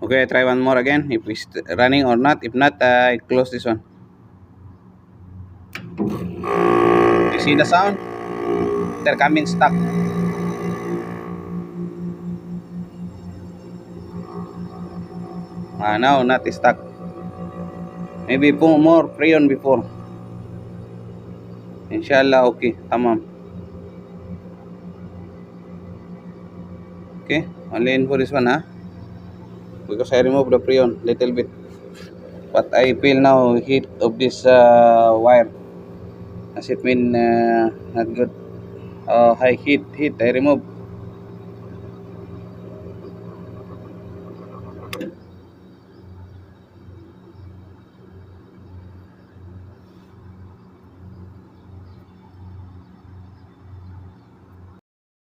Okay, I try one more again if it's running or not. If not, I close this one. You see the sound? They're coming stuck. Now not stuck. Maybe put more freon before. Inshallah, okay, tamam. Okay, only in for this one, huh? Because I remove the freon little bit. But I feel now heat of this wire. As it mean not good. High heat I remove.